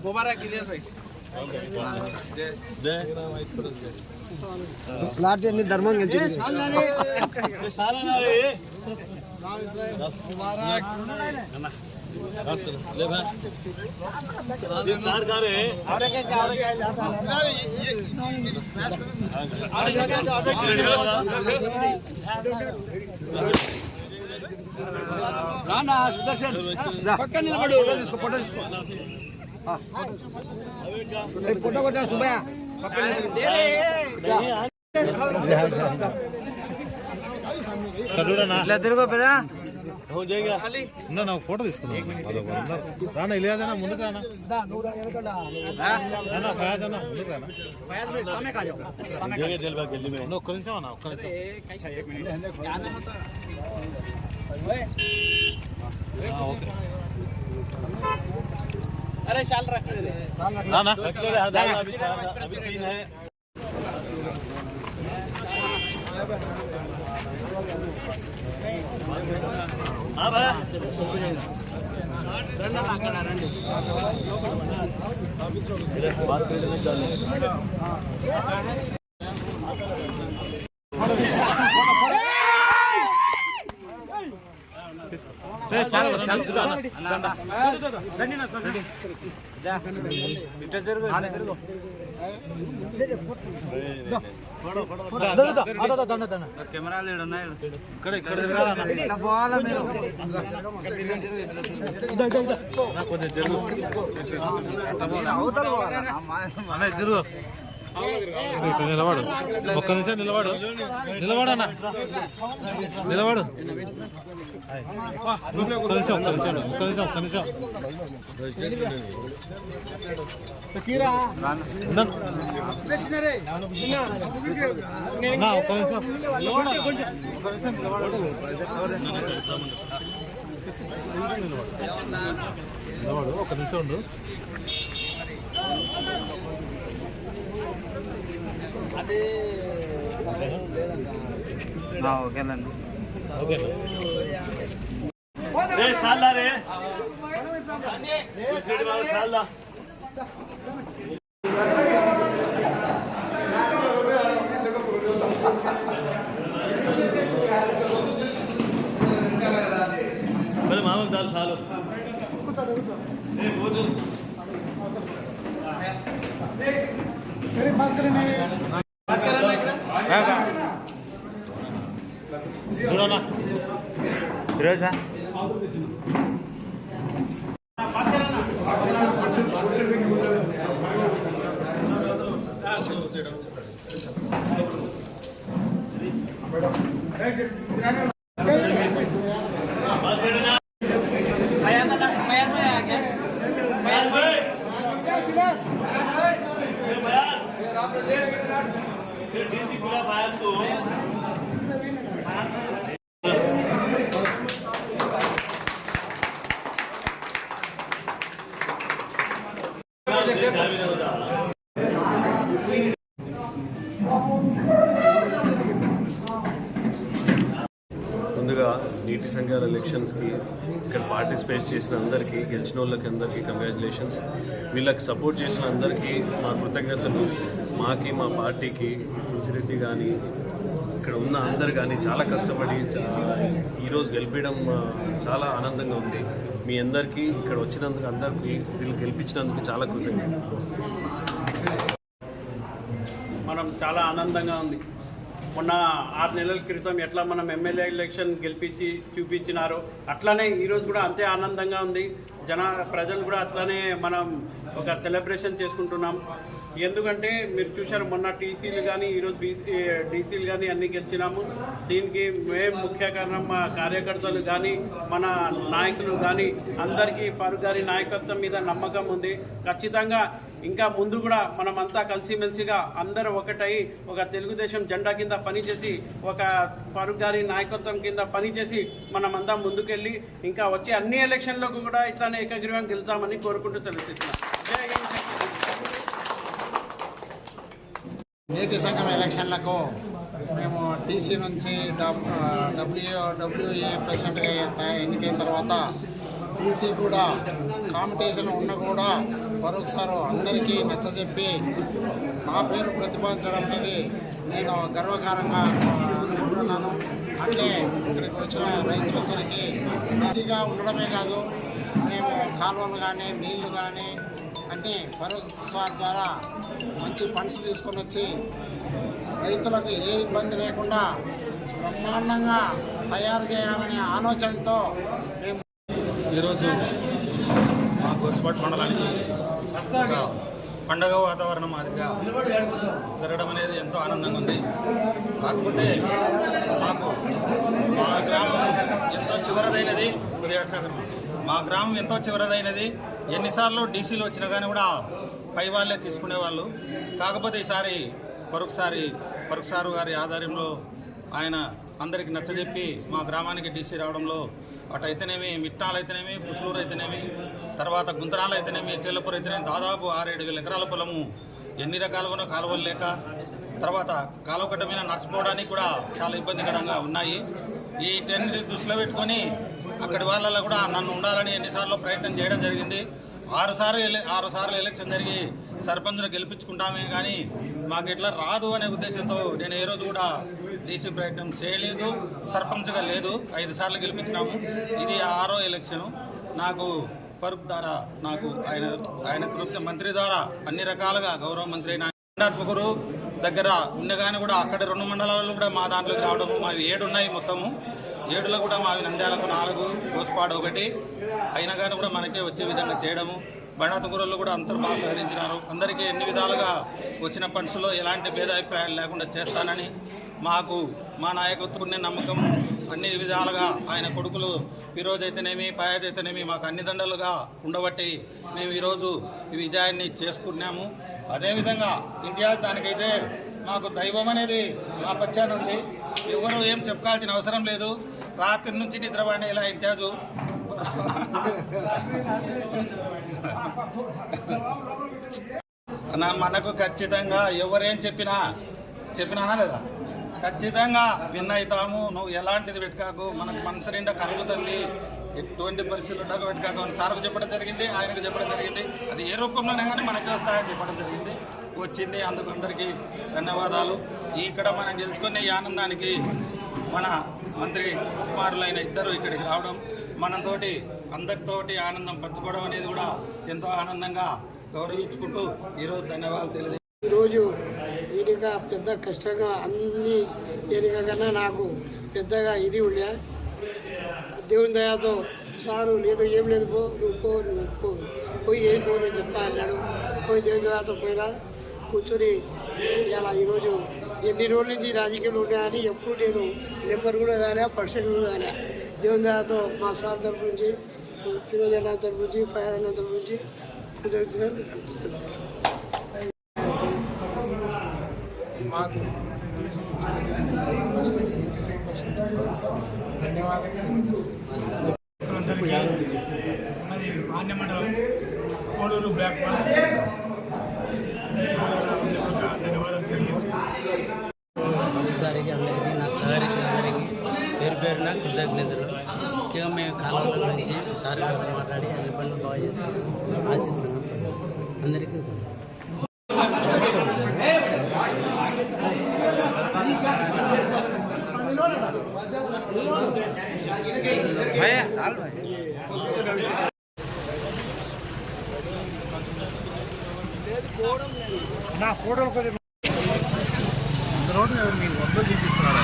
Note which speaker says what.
Speaker 1: मुबारक इलियास भाई
Speaker 2: प्लाट धर्म
Speaker 1: सुदर्शन पक्का निलबడు फोटो తీసుకో
Speaker 2: फोटो కొట్టా సుబ్బయ్య
Speaker 1: ఇట్లా తిరుగు పెదా
Speaker 3: हो जाएगा ना फोटो राना इलियास ना मुझे राना ना फयाज ना मुझे राना
Speaker 1: फयाज भाई समय का जाओ
Speaker 3: जगह चल बा गली में नो करें से ना करें से
Speaker 1: कैसा 1 मिनट
Speaker 3: हां ओके
Speaker 1: अरे शाल रख ले
Speaker 3: ना ना
Speaker 1: रख ले अभी 3 है
Speaker 3: हां भाई
Speaker 1: రండి అక్కడ రండి
Speaker 3: बात करने चल ए सारा
Speaker 1: రండి నా సార్ ఇట్లా జరుగు జరుగు కెమెరాలు ఉన్నాయి
Speaker 3: ఇక్కడ ఇక్కడ తిరగాలన్నా
Speaker 1: ఇట్లా పోవాలా మీరు
Speaker 3: కొంచెం జరుగు
Speaker 1: అవతల పోవాలా
Speaker 3: అన్న జరుగు నిలబడు ఒక్క నిమిషం నిలబడు నిలబడు అన్న నిలబడు ఒక్క నిమిషం ఒక్క నిమిషం ఉండు
Speaker 1: ఓకేనండి
Speaker 3: रे शाला रे सीट वाला शाला पहले मामा दाल सालो
Speaker 2: मेरे पास करने
Speaker 3: जुड़ाना
Speaker 1: फिरोज भाई
Speaker 4: ముందుగా నీటి సంఘాల ఎలక్షన్స్కి ఇక్కడ పార్టిసిపేట్ చేసిన అందరికీ గెలిచిన వాళ్ళకి అందరికీ కంగ్రాచులేషన్స్. వీళ్ళకి సపోర్ట్ చేసిన అందరికీ మా కృతజ్ఞతలు. మాకి మా పార్టీకి తులసిరెడ్డి కానీ ఇక్కడ ఉన్న అందరు కానీ చాలా కష్టపడి ఈరోజు గెలిపించడం చాలా ఆనందంగా ఉంది. మీ అందరికీ ఇక్కడ వచ్చినందుకు అందరికీ వీళ్ళు గెలిపించినందుకు చాలా కృతజ్ఞతలు.
Speaker 5: మనం చాలా ఆనందంగా ఉంది. మొన్న 6 నెలల క్రితం ఎట్లా మనం ఎమ్మెల్యే ఎలక్షన్ గెలిపించి చూపించినారో అట్లానే ఈరోజు కూడా అంతే ఆనందంగా ఉంది. ప్రజలు కూడా అట్లానే మనం ఒక సెలబ్రేషన్ చేసుకుంటున్నాం. ఎందుకంటే మీరు చూశారు మొన్న టీసీలు కానీ ఈరోజు డీసీలు కానీ అన్నీ గెలిచినాము. దీనికి మేము ముఖ్య కారణం మా కార్యకర్తలు కానీ మన నాయకులు కానీ అందరికీ ఫారూక్ గారి నాయకత్వం మీద నమ్మకం ఉంది. ఖచ్చితంగా ఇంకా ముందు కూడా మనమంతా కలిసిమెలిసిగా అందరూ ఒకటై ఒక తెలుగుదేశం జెండా కింద పనిచేసి ఒక ఫారూక్ గారి నాయకత్వం కింద పనిచేసి మనమంతా ముందుకెళ్ళి ఇంకా వచ్చే అన్ని ఎలక్షన్లకు కూడా ఇట్లానే ఏకగ్రీవం గెలుస్తామని కోరుకుంటూ సెలవుతున్నాం.
Speaker 2: నీటి సంఘం ఎలక్షన్లకు మేము
Speaker 6: టీసీ నుంచి డబ్ల్యూఏ ప్రెసిడెంట్గా ఎన్నికైన తర్వాత టీసీ కూడా కాంపిటీషన్ ఉన్న కూడా ఫరూక్ సారు అందరికీ నచ్చజెప్పి నా పేరు ప్రతిపాదించడం అనేది నేను గర్వకారంగా అనుకుంటున్నాను. అట్లే ఇక్కడికి వచ్చిన రైతులందరికీ మంచిగా ఉండడమే కాదు, మేము కాలువలు కానీ నీళ్లు కానీ అన్నీ ఫరూక్ సార్ ద్వారా మంచి ఫండ్స్ తీసుకొని వచ్చి రైతులకు ఏ ఇబ్బంది లేకుండా బ్రహ్మాండంగా తయారు చేయాలనే ఆలోచనతో మేము
Speaker 7: ఈరోజు మా గోసుపాటు మండలానికి ఒక పండగ వాతావరణం మాదిరిగా జరగడం అనేది ఎంతో ఆనందంగా ఉంది. కాకపోతే మాకు మా గ్రామం ఎంతో చివరిదైనది. మా గ్రామం ఎంతో చివరిదైనది. ఎన్నిసార్లు డీసీలు వచ్చినా కానీ కూడా పై వాళ్ళే తీసుకునేవాళ్ళు. కాకపోతే ఈసారి ఫరూక్ సారు గారి ఆధ్వర్యంలో ఆయన అందరికీ నచ్చజెప్పి మా గ్రామానికి డీసీ రావడంలో అటు అయితేనేమి మిట్నాలు అయితేనేమి పుసలూరు అయితేనేమి తర్వాత గుంతనాలు అయితేనేమి తెల్లపూరు అయితేనేమి దాదాపు 6-7 ఎకరాల పొలము ఎన్ని రకాలుగానో కాలువలు లేక తర్వాత కాలువకట్ట మీద నడుచుకోవడానికి కూడా చాలా ఇబ్బందికరంగా ఉన్నాయి. ఈ టెన్ని దృష్టిలో పెట్టుకొని అక్కడి వాళ్ళలో కూడా నన్ను ఉండాలని ఎన్నిసార్లు ప్రయత్నం చేయడం జరిగింది. 6 సార్లు ఎలక్షన్ జరిగి సర్పంచ్ను గెలిపించుకుంటామే కానీ మాకు ఇట్లా రాదు అనే ఉద్దేశంతో నేను ఏ రోజు కూడా డీసీ ప్రయత్నం చేయలేదు. సర్పంచ్గా లేదు, 5 సార్లు గెలిపించినాము. ఇది 6వ ఎలక్షను. నాకు ఫరూక్ ద్వారా నాకు ఆయన మంత్రి ద్వారా అన్ని రకాలుగా గౌరవ మంత్రి అయిన దగ్గర ఉండగానే కూడా అక్కడ 2 మండలాలు కూడా మా దాంట్లోకి రావడము. మావి 7 ఉన్నాయి మొత్తము. 7లో కూడా మావి నంద్యాలకు 4, గోసుపాడు 1 అయినా కానీ కూడా మనకే వచ్చే విధంగా చేయడము. బండాతుకూరులో కూడా అందరూ బాగా సహకరించినారు. అందరికీ ఎన్ని విధాలుగా వచ్చిన ఫండ్స్లో ఎలాంటి భేదాభిప్రాయాలు లేకుండా చేస్తానని మాకు మా నాయకత్వం నమ్మకం అన్ని విధాలుగా ఆయన కొడుకులు ఫిరోజ్ అయితేనేమి ఫయాజ్ అయితేనేమి మాకు అన్ని దండలుగా ఉండబట్టి మేము ఈరోజు ఈ విజయాన్ని చేసుకున్నాము. అదేవిధంగా ఇంతియాజ్ దానికైతే మాకు దైవం అనేది మా పక్షాన ఉంది. ఎవరు ఏం చెప్పుకోవాల్సిన అవసరం లేదు. రాత్రి నుంచి నిద్రపోయిన ఇలా ఇంతియాజు మనకు ఖచ్చితంగా ఎవరేం చెప్పినా లేదా ఖచ్చితంగా విన్ అవుతాము. నువ్వు ఎలాంటిది పెట్టుకాకు, మనకు మనసు నిండా కలుగుతుంది, ఎటువంటి పరిస్థితులు ఉండక పెట్టుకాకు అని సార్కు చెప్పడం జరిగింది, ఆయనకు చెప్పడం జరిగింది. అది ఏ రూపంలోనే కానీ మనకి వస్తాయని చెప్పడం జరిగింది. వచ్చింది. అందుకు అందరికీ ధన్యవాదాలు. ఇక్కడ మనం గెలుచుకునే ఈ ఆనందానికి మన మంత్రి కుమారులైన ఇద్దరు ఇక్కడికి రావడం, మనతోటి అందరితోటి ఆనందం పంచుకోవడం అనేది కూడా ఎంతో ఆనందంగా గౌరవించుకుంటూ ఈరోజు ధన్యవాదాలు తెలియజేస్తాను.
Speaker 8: ఈరోజు ఎన్నిక పెద్ద కష్టంగా అన్ని ఎన్నిక కన్నా నాకు పెద్దగా ఇది ఉండే దేవుని దయాతో సారు లేదు ఏం లేదు నువ్వు పోయి ఏ పో నేను చెప్తా అన్నాడు. పోయి దేవుని దయాతో పోయినా కూర్చొని ఇలా ఈరోజు ఎన్ని రోజుల నుంచి రాజకీయాలు ఉన్నాయని ఎప్పుడు నేను నెంబర్ కూడా కానీ పర్సెంట్ కూడా కానీ దేవుని దయాతో మా సార్ తరఫు నుంచి ఫిరోజ్ అన్న తరఫు నుంచి ఫయాజ్ అన్న తరఫు నుంచి కృతజ్ఞతలు మాకు
Speaker 9: మాది మాన్య మండలం కోడూరు బ్లాక్ ధన్యవాదాలు తెలియజేస్తున్నాను.
Speaker 10: అందరికీ నాకు సహకరించిన అందరికీ పేరున కృతజ్ఞతలు. ముఖ్యంగా మేము కాలువల గురించి సార్ గారితో మాట్లాడి అన్ని పనులు బాగా చేస్తాము ఆశిస్తున్నాం. అందరికీ
Speaker 2: నా ఫోటోలు కొద్దిగా
Speaker 3: మీరు 100 చూపిస్తున్నారు.